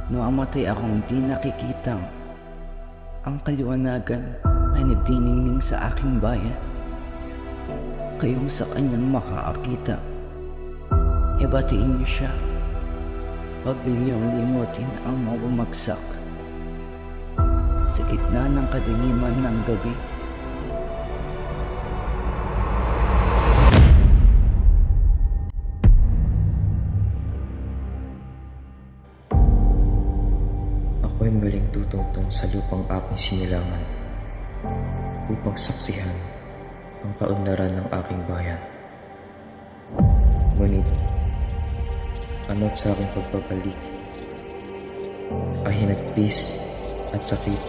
Namatay akong di nakikitang ang kaliwanagan ay nagdiningning sa aking bayan. Kayong sa kanyang makakakita, ibatiin niyo siya. Huwag ninyong limutin ang mabumagsak sa gitna ng kadiliman ng gabi. Ako'y muling tutungtong sa lupang aking sinilangan upang saksihan ang kaunlaran ng aking bayan. Ngunit, ano't sa aking pagpapalik ay hinagpis at sakit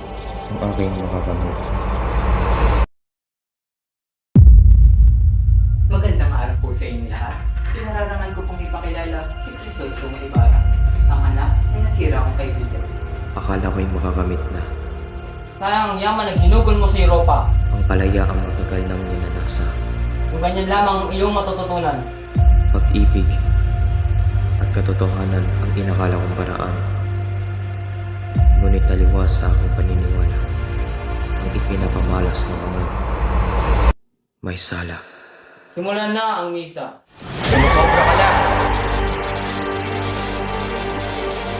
ang aking makakamit. Magandang araw po sa inyo lahat. Pinararangan ko pong ipakilala si Crisostomo Ibarra, ang anak ng nasira kong kaibigan. Akala ko'y makakamit na Sayang ang yaman na ginugol mo sa Europa. ang kalayaang matagal nang ninanasa. Yung ganyan lamang ang iyong matututunan. Pag-ibig at katotohanan ang inakala kong paraan. Ngunit taliwas sa aking paniniwala ang ipinapamalas ng mga may sala. Simulan na ang misa. Sumusobra ka lang.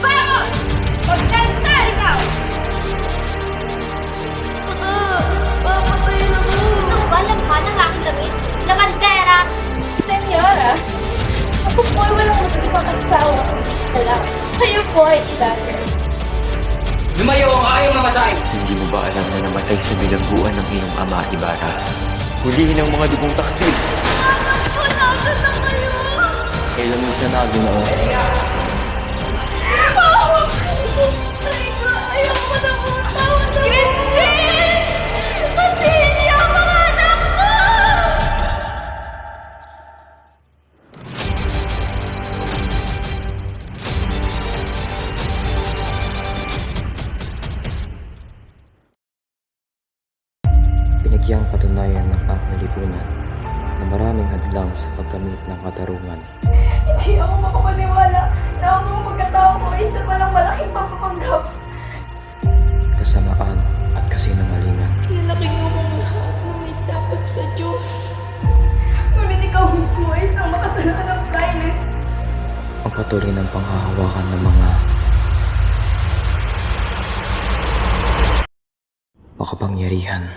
Vamos! Magsalita ikaw! Papatayin ako! Ang balag ka ng aking damit? Lavandera! Senyora, ako po ay walang magiging asawa kung isa lang. Kayo po ay ilager. Lumayo ang ayaw mamatay. Hindi mo ba alam na namatay sa bilangguan ng iyong ama, Ibarra? Hulihin ang mga dugong taksil. Punasan na kayo! Kailan mo siya naginoon? Ayoko na po tawag na Crispin! Kasi hindi ako mga anak ko! Pinagyang katunayan ng aking lipunan na maraming hadlang sa pagkamit ng katarungan. Hindi ako makapaniwala na ang mga pagkatao ko ay isa palang malaking papapanggap. Kasamaan at kasinungalingan. Nalaki mo kong lahat na may dapat sa Diyos. Ngunit ikaw mismo ay isang makasalanang kainin. Ang patuloy ng panghahawakan ng mga makapangyarihan.